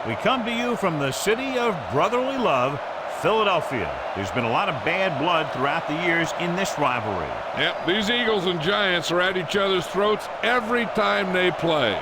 We come to you from the city of brotherly love, Philadelphia. There's been a lot of bad blood throughout the years in this rivalry. Yep, these Eagles and Giants are at each other's throats every time they play.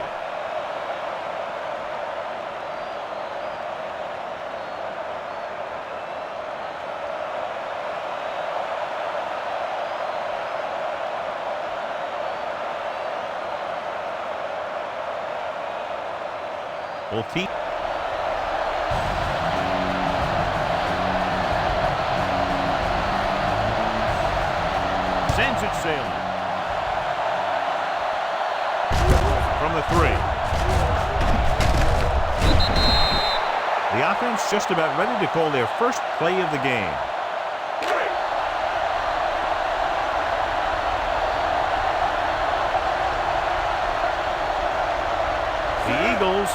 Sends it sailing. From the 3. The offense just about ready to call their first play of the game.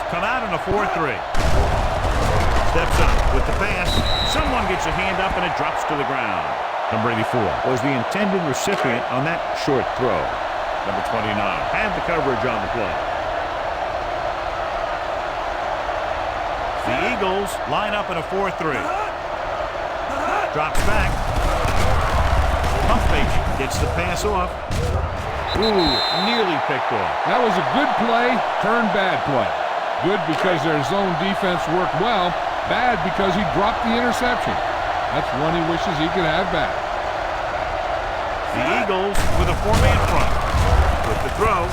Come out in a 4-3. Steps up with the pass. Someone gets a hand up and it drops to the ground. Number 84 was the intended recipient on that short throw. Number 29 had the coverage on the play. The Eagles line up in a 4-3. Drops back. Pump fake gets the pass off. Ooh, nearly picked off. That was a good play, turned bad play. Good because their zone defense worked well. Bad because he dropped the interception. That's one he wishes he could have back. The Eagles with a 4-man front. With the throw.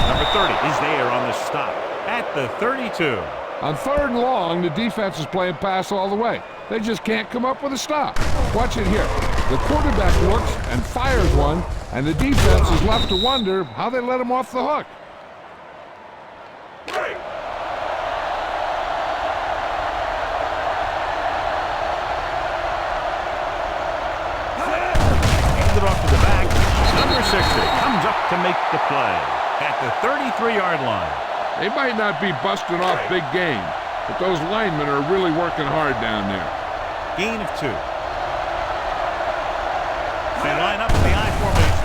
Number 30 is there on the stop at the 32. On 3rd and long, the defense is playing pass all the way. They just can't come up with a stop. Watch it here. The quarterback looks and fires one, and the defense is left to wonder how they let him off the hook. Number 60 comes up to make the play at the 33-yard line. They might not be busting off big games, but those linemen are really working hard down there. Gain of 2. They line up in the I formation.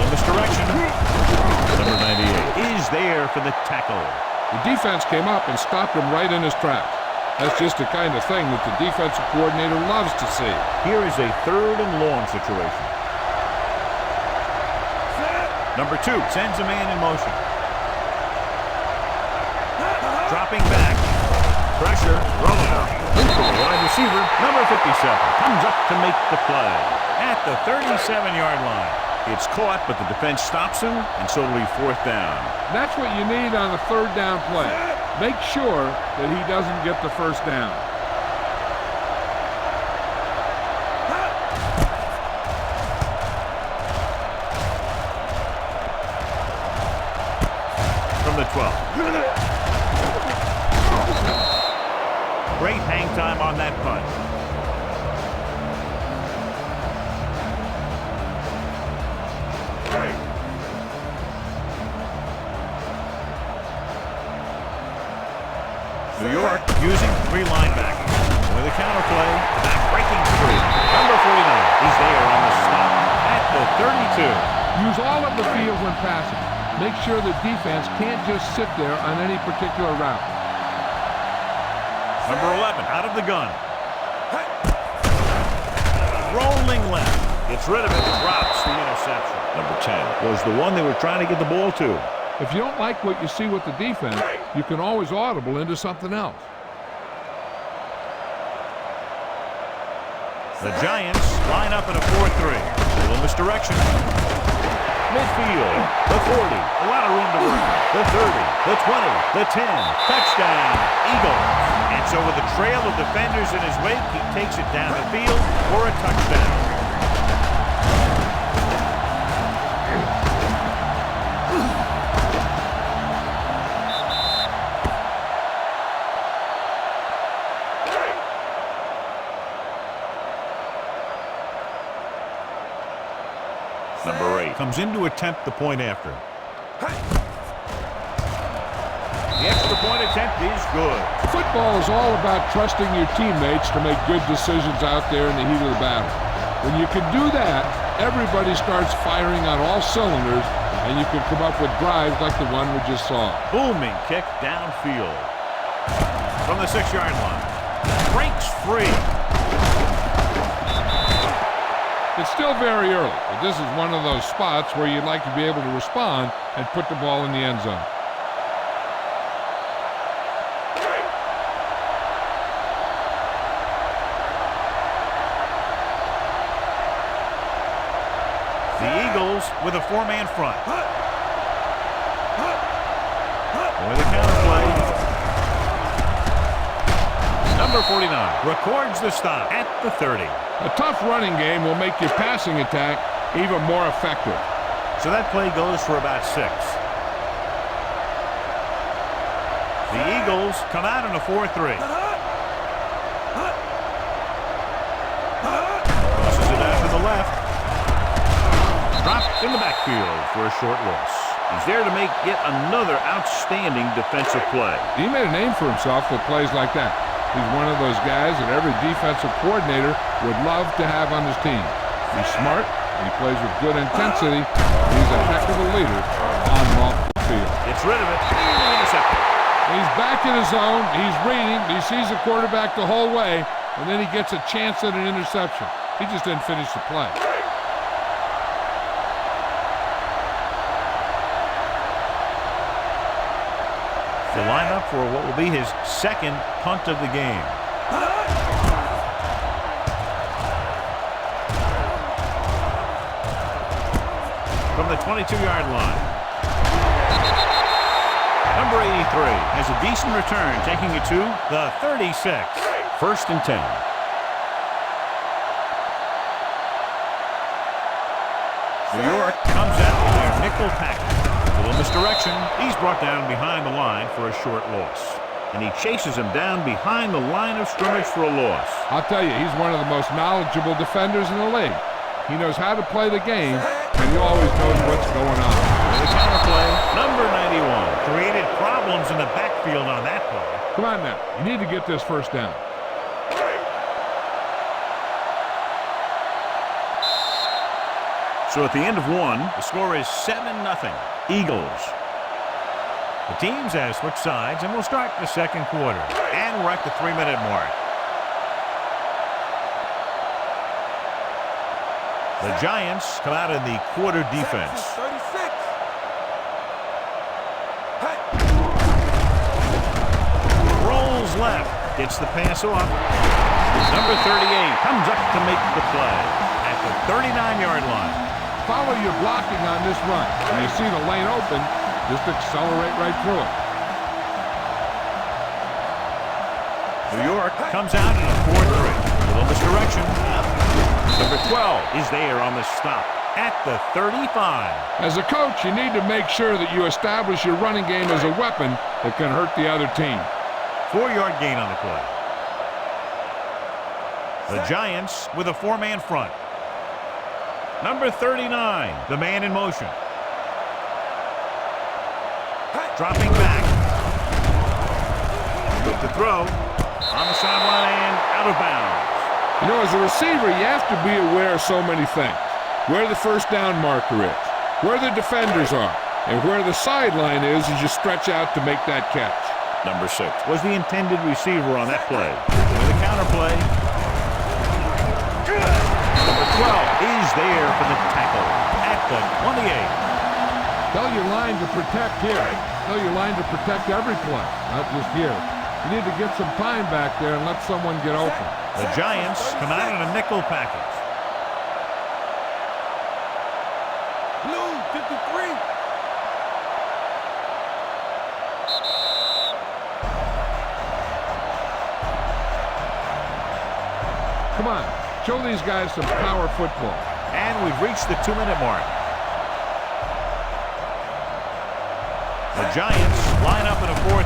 In this direction. Number 98 is there for the tackle. The defense came up and stopped him right in his tracks. That's just the kind of thing that the defensive coordinator loves to see. Here is a 3rd and long situation. Number 2 sends a man in motion. Dropping back. Pressure. Rolling out. Wide receiver. Number 57 comes up to make the play at the 37-yard line. It's caught, but the defense stops him, and so it'll be 4th down. That's what you need on a 3rd down play. Make sure that he doesn't get the 1st down. From the 12. Great hang time on that punt. New York using 3 linebackers. With a counter play, back breaking free. Number 49 is there on the stop at the 32. Use all of the field when passing. Make sure the defense can't just sit there on any particular route. Number 11 out of the gun. Rolling left. Gets rid of it. Drops the interception. Number 10 was the one they were trying to get the ball to. If you don't like what you see with the defense, you can always audible into something else. The Giants line up in a 4-3. Little misdirection. Midfield, the 40, a lot of room to work. The 30, the 20, the 10, touchdown, Eagles. And so with a trail of defenders in his wake, he takes it down the field for a touchdown. Number 8 comes in to attempt the point after. The extra point attempt is good. Football is all about trusting your teammates to make good decisions out there in the heat of the battle. When you can do that, everybody starts firing on all cylinders, and you can come up with drives like the one we just saw. Booming kick downfield. from the 6-yard line. Breaks free. It's still very early, but this is one of those spots where you'd like to be able to respond and put the ball in the end zone. The Eagles with a 4-man front. With a counter play. Number 49 records the stop at the 30. A tough running game will make your passing attack even more effective. So that play goes for about 6. The Eagles come out in a 4-3. Tosses it out to the left. Dropped in the backfield for a short loss. He's there to make yet another outstanding defensive play. He made a name for himself with plays like that. He's one of those guys that every defensive coordinator would love to have on his team. He's smart, he plays with good intensity, and he's a heck of a leader on and off the field. Gets rid of it, intercepted. He's back in his zone, he's reading, he sees the quarterback the whole way, and then he gets a chance at an interception. He just didn't finish the play. To line up for what will be his second punt of the game. From the 22-yard line. Number 83 has a decent return, taking it to the 36. 1st and 10. New York comes out with their nickel package. A little misdirection. He's brought down behind the line for a short loss. And he chases him down behind the line of scrimmage for a loss. I'll tell you, he's one of the most knowledgeable defenders in the league. He knows how to play the game, and he always knows what's going on. The counter play, number 91. Created problems in the backfield on that play. Come on now. You need to get this first down. So at the end of 1, the score is 7-0. Eagles. The teams have switched sides, and we'll start the second quarter. And we're at the 3-minute mark. The Giants come out in the quarter defense. Rolls left. Gets the pass off. Number 38 comes up to make the play at the 39-yard line. Follow your blocking on this run. When you see the lane open, just accelerate right through it. New York comes out in a 4-3. A little misdirection. Number 12 is there on the stop at the 35. As a coach, you need to make sure that you establish your running game as a weapon that can hurt the other team. 4-yard gain on the play. The Giants with a 4-man front. Number 39, the man in motion. Dropping back. With the throw. On the sideline, out of bounds. You know, as a receiver, you have to be aware of so many things. Where the first down marker is, where the defenders are, and where the sideline is as you stretch out to make that catch. Number 6 was the intended receiver on that play. With a counter play. Number 12 is there for the tackle at the 28. Tell your line to protect here. Tell your line to protect every play, not just here. You need to get some time back there and let someone get open. The Giants come out in a nickel package. Blue 53. Come on, show these guys some power football. And we've reached the 2-minute mark. The Giants line up in a 4-3.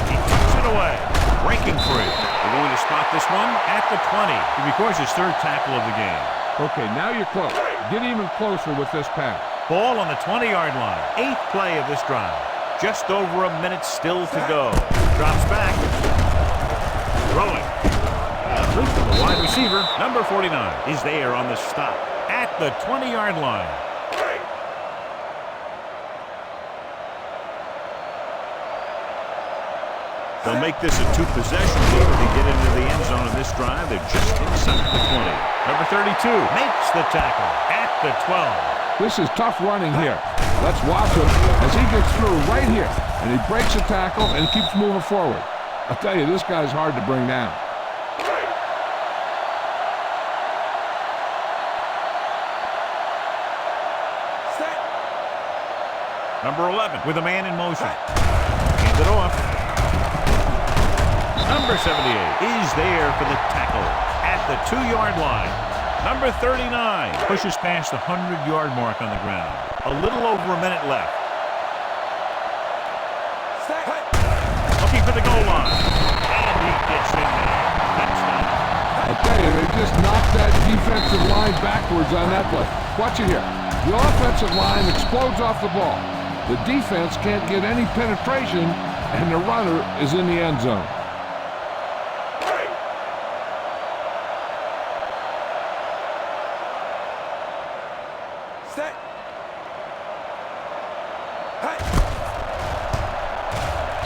He tucks it away. Breaking free. They're going to spot this one at the 20. He records his 3rd tackle of the game. Okay, now you're close. Get even closer with this pass. Ball on the 20-yard line. 8th play of this drive. Just over a minute still to go. Drops back. Throwing. Complete to the wide receiver. Number 49 is there on the stop at the 20-yard line. They'll make this a two-possession lead if they get into the end zone in this drive. They're just inside the 20. Number 32 makes the tackle at the 12. This is tough running here. Let's watch him as he gets through right here. And he breaks a tackle and keeps moving forward. I'll tell you, this guy's hard to bring down. Number 11 with a man in motion. Hand it off. Number 78 is there for the tackle at the 2-yard line. Number 39 pushes past the 100-yard mark on the ground. A little over a minute left. Looking for the goal line. And he gets in there. Touchdown. I tell you, they just knocked that defensive line backwards on that play. Watch it here. The offensive line explodes off the ball. The defense can't get any penetration, and the runner is in the end zone.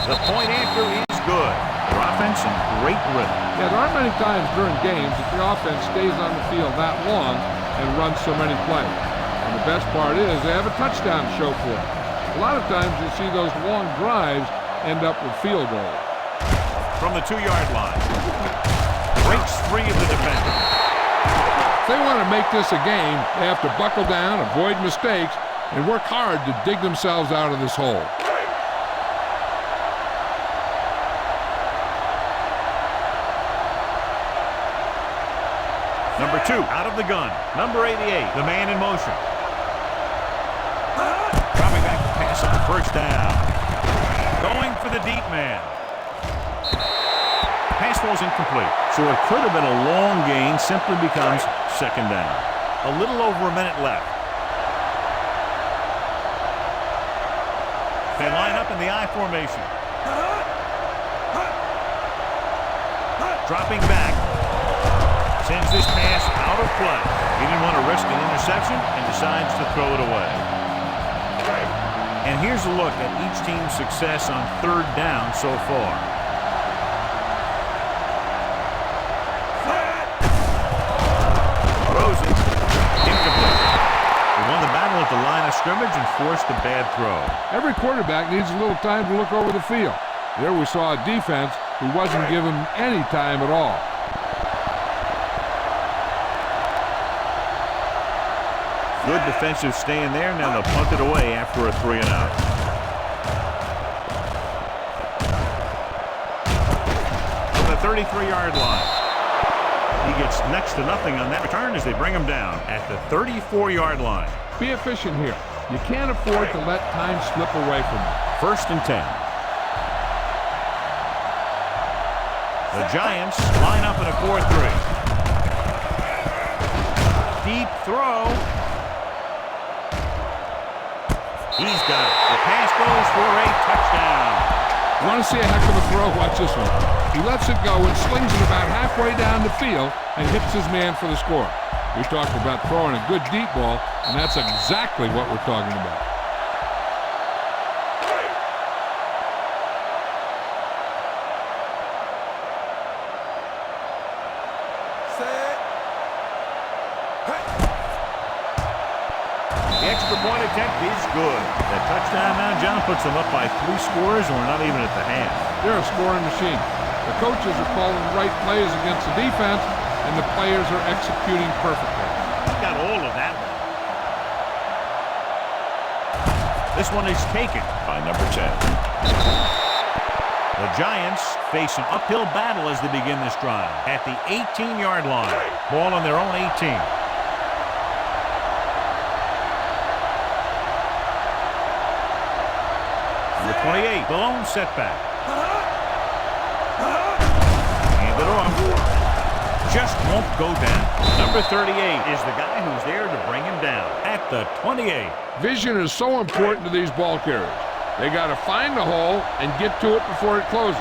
The point after is good. Their offense in great rhythm. Yeah, there aren't many times during games that the offense stays on the field that long and runs so many plays. And the best part is they have a touchdown to show for it. A lot of times you see those long drives end up with field goals. From the 2-yard line. Breaks 3 of the defenders. If they want to make this a game, they have to buckle down, avoid mistakes, and work hard to dig themselves out of this hole. Number 2 out of the gun. Number 88, the man in motion. Dropping back to pass on the first down. Going for the deep man. Pass ball's incomplete. So it could have been a long gain, simply becomes second down. A little over a minute left. They line up in the I formation. Dropping back. Sends this pass out of play. He didn't want to risk an interception and decides to throw it away. And here's a look at each team's success on third down so far. Throws it. Incomplete. They won the battle at the line of scrimmage and forced a bad throw. Every quarterback needs a little time to look over the field. There we saw a defense who wasn't given any time at all. Good defensive stand there. Now they'll punt it away after a 3-and-out. From the 33-yard line. He gets next to nothing on that return as they bring him down at the 34-yard line. Be efficient here. You can't afford to let time slip away from you. 1st and 10. The Giants line up in a 4-3. Deep throw. He's got it. The pass goes for a touchdown. You want to see a heck of a throw? Watch this one. He lets it go and slings it about halfway down the field and hits his man for the score. We talked about throwing a good deep ball, and that's exactly what we're talking about. The extra point attempt is good. That touchdown now, John, puts them up by 3 scores, and we're not even at the half. They're a scoring machine. The coaches are calling the right plays against the defense, and the players are executing perfectly. Got all of that one. This one is taken by number 10. The Giants face an uphill battle as they begin this drive at the 18-yard line. Ball on their own 18. Number 28, the lone setback. Hand it off. Just won't go down. Number 38 is the guy who's there to bring him down at the 28. Vision is so important to these ball carriers. They got to find the hole and get to it before it closes.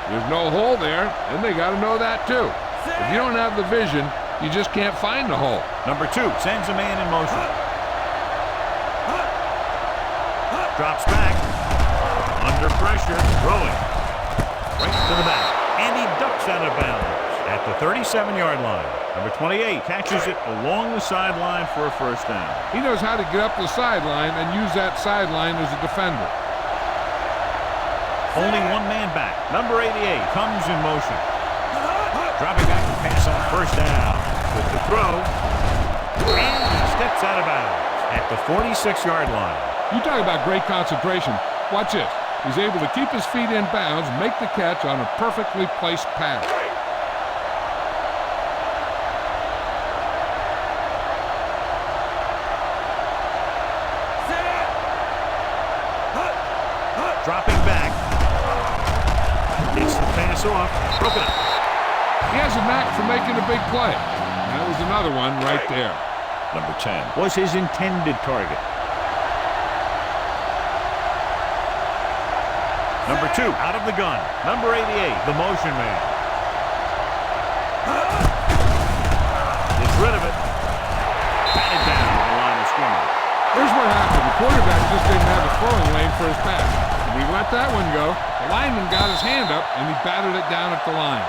There's no hole there, and they got to know that too. If you don't have the vision, you just can't find the hole. Number 2 sends a man in motion. Drops back. Under pressure. Throwing. Right at the 37-yard line. Number 28 catches it along the sideline for a first down. He knows how to get up the sideline and use that sideline as a defender. Only one man back. Number 88 comes in motion. Dropping back to pass on first down. With the throw. And he steps out of bounds at the 46-yard line. You talk about great concentration. Watch this. He's able to keep his feet in bounds, make the catch on a perfectly placed pass. Dropping back. Takes the pass off. Broken up. He has a knack for making a big play. That was another one right there. Number 10 was his intended target. Number 2 out of the gun. Number 88, the motion man. Gets rid of it. Batted down to the line of scrimmage. Here's what happened. The quarterback just didn't have a throwing lane for his pass. When he let that one go, the lineman got his hand up and he batted it down at the line.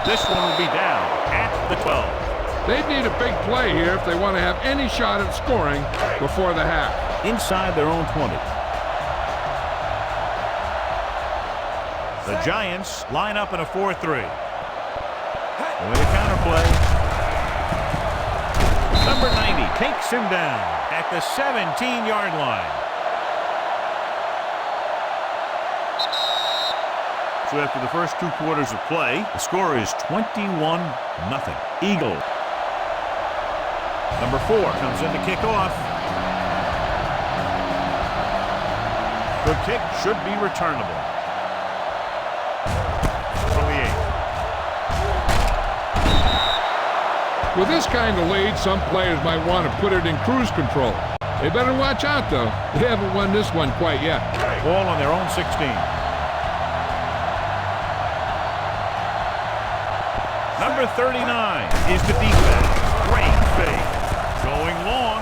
This one will be down at the 12. They need a big play here if they want to have any shot at scoring before the half. Inside their own 20. The Giants line up in a 4-3. With a counter play. Number 90 takes him down at the 17-yard line. So after the first 2 quarters of play, the score is 21-0. Eagle. Number 4 comes in to kick off. The kick should be returnable. From the 8. With this kind of lead, some players might want to put it in cruise control. They better watch out, though. They haven't won this one quite yet. Ball on their own 16. Number 39 is the defense. Great fake. Going long.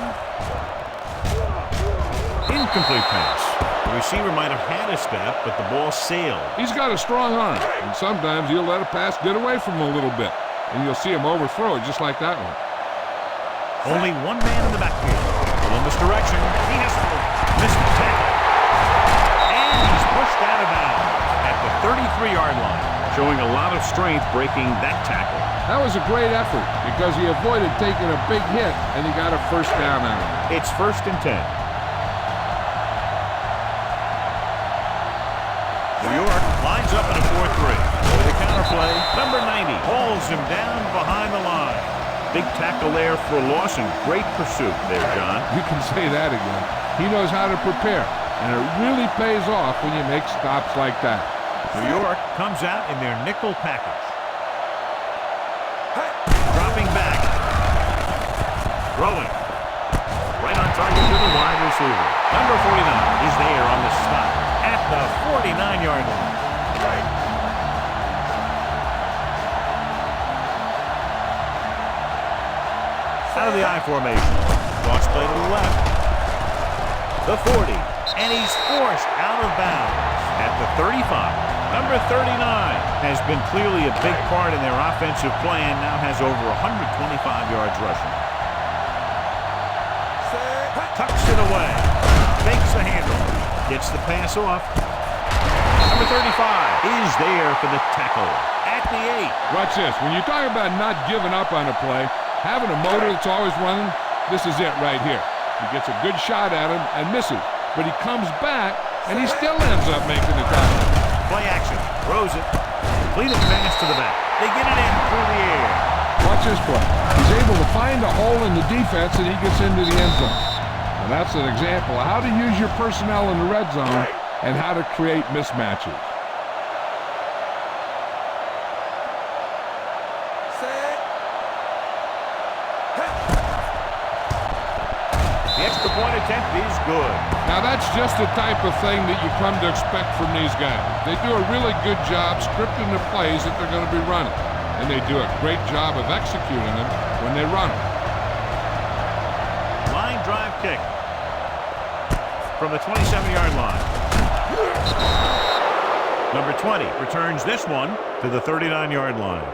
Incomplete pass. The receiver might have had a step, but the ball sailed. He's got a strong arm, and sometimes he'll let a pass get away from him a little bit, and you'll see him overthrow it just like that one. Only one man in the backfield. A little misdirection. He has missed the tackle. And he's pushed out of bounds at the 33-yard line. Showing a lot of strength breaking that tackle. That was a great effort because he avoided taking a big hit and he got a first down out of it. It's 1st and 10. New York lines up in a 4-3. With a counter play, number 90 hauls him down behind the line. Big tackle there for Lawson. Great pursuit there, John. You can say that again. He knows how to prepare, and it really pays off when you make stops like that. New York comes out in their nickel package. Dropping back. Throwing. Right on target to the wide receiver. Number 49 is there on the stop at the 49-yard line. Out of the I formation. Cross play to the left. The 40. And he's forced out of bounds at the 35. Number 39 has been clearly a big part in their offensive plan. Now has over 125 yards rushing. Tucks it away. Fakes the handle. Gets the pass off. Number 35 is there for the tackle at the 8. Watch this. When you talk about not giving up on a play, having a motor that's always running, this is it right here. He gets a good shot at him and misses. But he comes back, and he still ends up making the tackle. Play action. Throws it. Completed pass to the back. They get it in through the air. Watch this play. He's able to find a hole in the defense, and he gets into the end zone. And that's an example of how to use your personnel in the red zone and how to create mismatches. The extra point attempt is good. Now that's just the type of thing that you come to expect from these guys. They do a really good job scripting the plays that they're going to be running. And they do a great job of executing them when they run them. Line drive kick from the 27-yard line. Number 20 returns this one to the 39-yard line.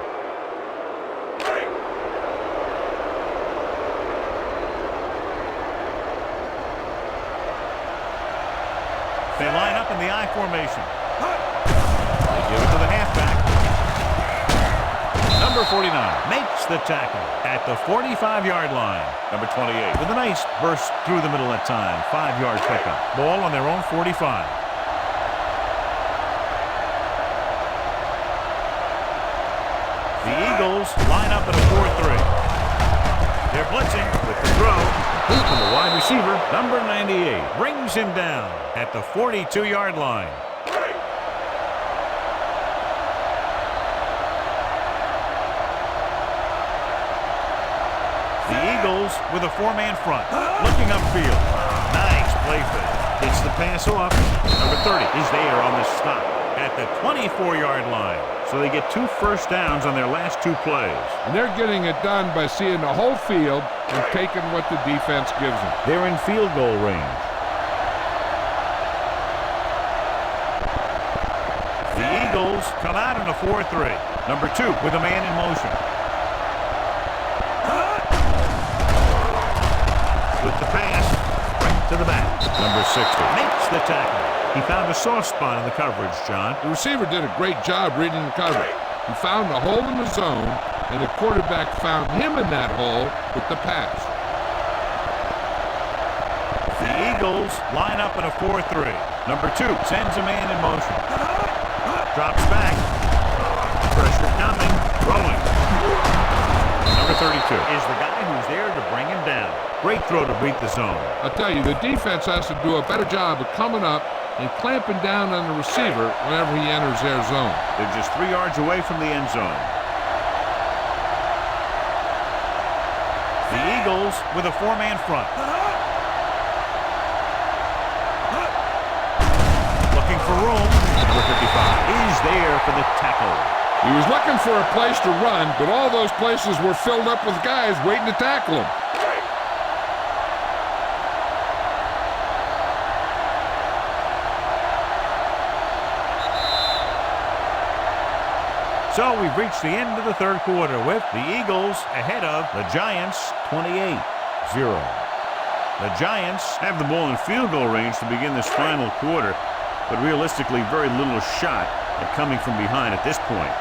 They line up in the I formation. They give it to the halfback. Number 49 makes the tackle at the 45-yard line. Number 28 with a nice burst through the middle that time. 5-yard pickup. Ball on their own 45. The Eagles line up at a 4-3. They're blitzing with the throw. Complete to the wide receiver. Number 98 brings him down at the 42-yard line. The Eagles with a 4-man front. Looking upfield. Nice play fake. Gets the pass off. Number 30 is there on the stop at the 24-yard line. So they get 2 first downs on their last 2 plays. And they're getting it done by seeing the whole field and taking what the defense gives them. They're in field goal range. The Eagles come out in a 4-3. Number 2 with a man in motion. With the pass, right to the back. Number 60 makes the tackle. He found a soft spot in the coverage, John. The receiver did a great job reading the coverage. He found a hole in the zone, and the quarterback found him in that hole with the pass. The Eagles line up in a 4-3. Number 2 sends a man in motion. Drops back. Pressure coming. Rolling. Number 32 is the guy who's there to bring him down. Great throw to beat the zone. I'll tell you, the defense has to do a better job of coming up and clamping down on the receiver whenever he enters their zone. They're just 3 yards away from the end zone. The Eagles with a 4-man front. Looking for room. Number 55 is there for the tackle. He was looking for a place to run, but all those places were filled up with guys waiting to tackle him. So we've reached the end of the third quarter with the Eagles ahead of the Giants 28-0. The Giants have the ball in field goal range to begin this final quarter, but realistically very little shot at coming from behind at this point.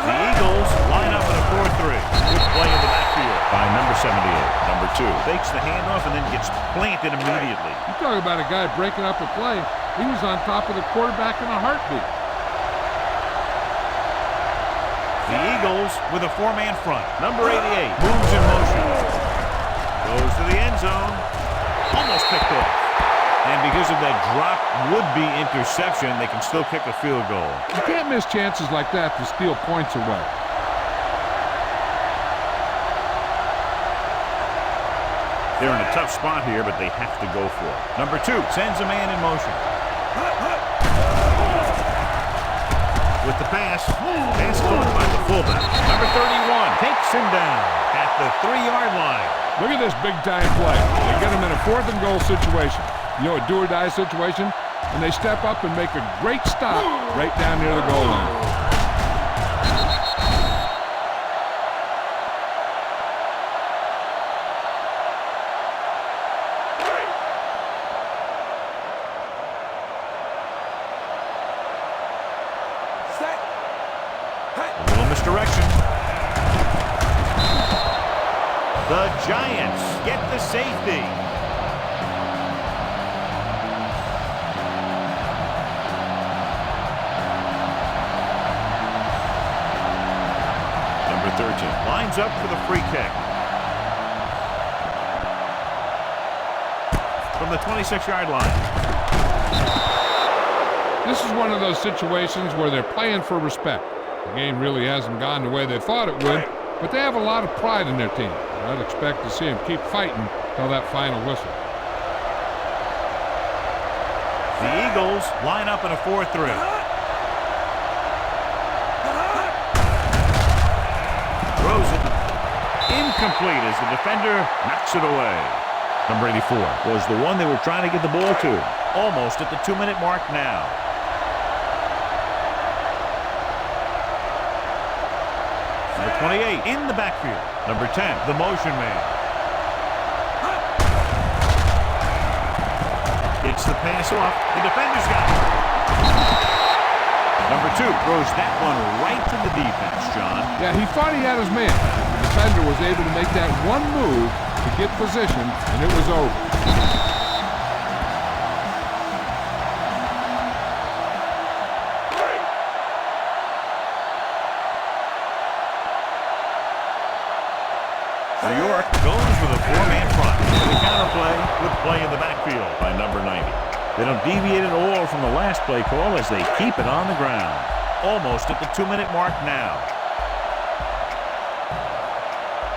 The Eagles line up in a 4-3. Good play in the backfield by number 78. Number 2 fakes the handoff and then gets planted immediately. You talk about a guy breaking up a play. He was on top of the quarterback in a heartbeat. The Eagles with a 4-man front. Number 88 moves in motion. Goes to the end zone. Almost picked off. And because of that drop would-be interception, they can still kick a field goal. You can't miss chances like that to steal points away. They're in a tough spot here, but they have to go for it. Number 2 sends a man in motion. With the pass caught by the fullback. Number 31 takes him down at the 3-yard line. Look at this big-time play. They get him in a 4th and goal situation. You know, a do-or-die situation, and they step up and make a great stop right down near the goal line. A little misdirection. The Giants get the safety. Number 13 lines up for the free kick. From the 26-yard line. This is one of those situations where they're playing for respect. The game really hasn't gone the way they thought it would, but they have a lot of pride in their team. I'd expect to see them keep fighting till that final whistle. The Eagles line up in a 4-3. Throws it. Incomplete as the defender knocks it away. Number 84 was the one they were trying to get the ball to. Almost at the 2-minute mark now. Number 28 in the backfield. Number 10, the motion man. Gets the pass off. The defender's got it. Number 2 throws that one right to the defense, John. Yeah, he thought he had his man. The defender was able to make that one move to get position, and it was over. New York goes with a 4-man front. The counterplay with play in the backfield by number 90. They don't deviate at all from the last play call as they keep it on the ground. Almost at the 2-minute mark now.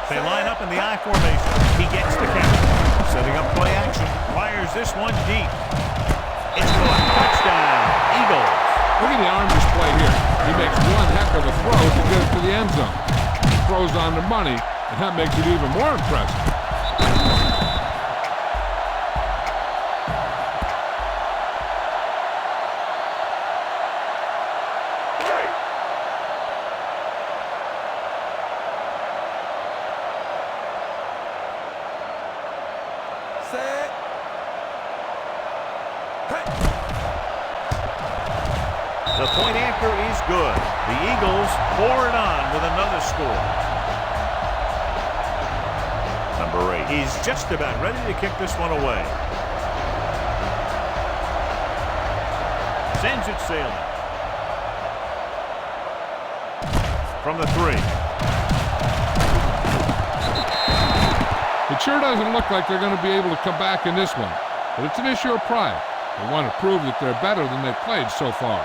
They line up in the I formation. He gets the catch. Setting up play action. Fires this one deep. It's caught. Touchdown. Eagles. Look at the arm display here. He makes one heck of a throw to get it to the end zone. He throws on the money, and that makes it even more impressive. Set. Hey. The point anchor is good. The Eagles pour it on with another score. Number 8. He's just about ready to kick this one away. Sends it sailing. From the 3. It sure doesn't look like they're going to be able to come back in this one, but it's an issue of pride. They want to prove that they're better than they've played so far.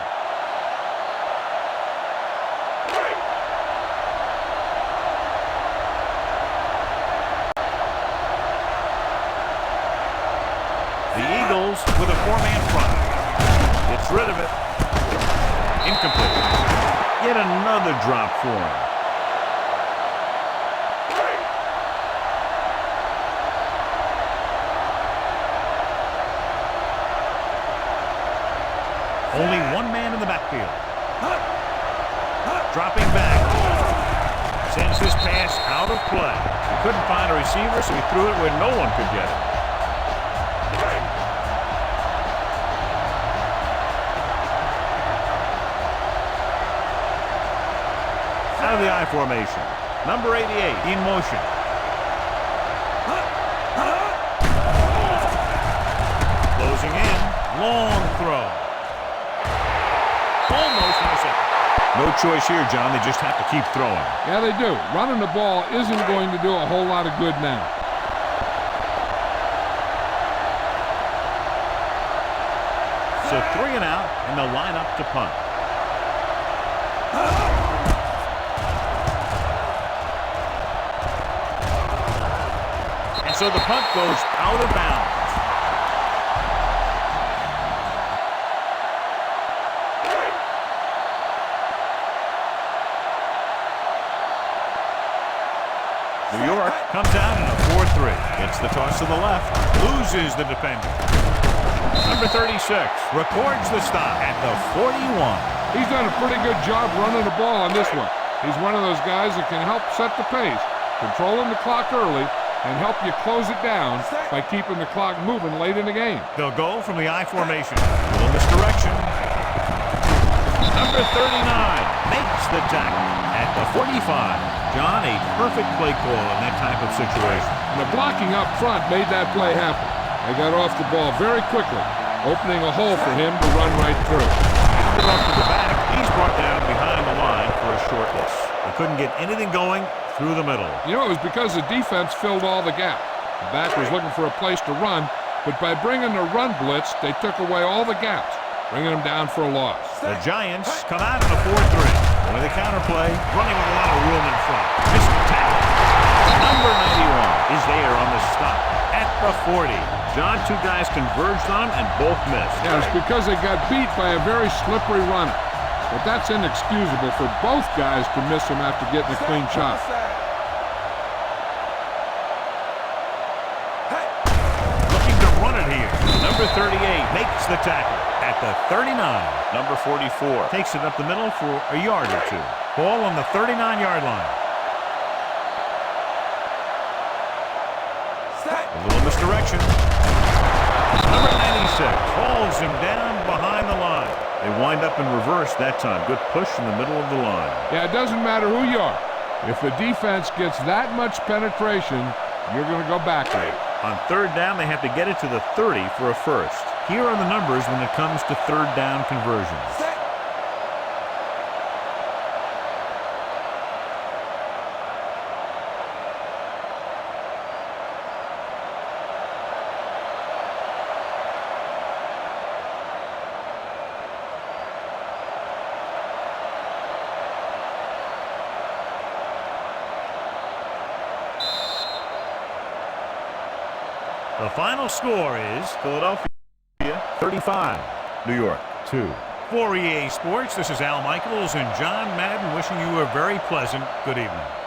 The Eagles with a 4-man front. Gets rid of it. Incomplete. Yet another drop for him. Only one man in the backfield. Dropping back. Sends his pass out of play. He couldn't find a receiver, so he threw it where no one could get it. Out of the I formation. Number 88 in motion. Closing in. Long throw. Almost intercepted. No choice here, John. They just have to keep throwing. Yeah, they do. Running the ball isn't going to do a whole lot of good now. So 3 and out, and they'll line up to punt. And so the punt goes out of bounds. New York comes out in a 4-3. Gets the toss to the left. Loses the defender. Number 36 records the stop at the 41. He's done a pretty good job running the ball on this one. He's one of those guys that can help set the pace, controlling the clock early, and help you close it down by keeping the clock moving late in the game. They'll go from the I formation. A little misdirection. Number 39 makes the tackle at the 45. John, a perfect play call in that type of situation. And the blocking up front made that play happen. They got off the ball very quickly, opening a hole for him to run right through. Up to the back, he's brought down behind the line for a shortness. They couldn't get anything going through the middle. You know, it was because the defense filled all the gaps. The back was looking for a place to run, but by bringing the run blitz, they took away all the gaps, bringing them down for a loss. The Giants come out in a 4-3. With a counterplay, running with a lot of room in front. Missed the tackle. Number 91 is there on the stop. at the 40. John, two guys converged on him and both missed. Yeah, it's because they got beat by a very slippery runner. But that's inexcusable for both guys to miss him after getting a clean shot. Looking to run it here. Number 38 makes the tackle at the 39. Number 44 takes it up the middle for a yard or two. Ball on the 39-yard line. A little misdirection. Number 96 hauls him down behind the line. They wind up in reverse that time. Good push in the middle of the line. Yeah, it doesn't matter who you are. If the defense gets that much penetration, you're going to go back there. On third down, they have to get it to the 30 for a first. Here are the numbers when it comes to third down conversions. The final score is Philadelphia 35, New York 2. For EA Sports, this is Al Michaels and John Madden wishing you a very pleasant good evening.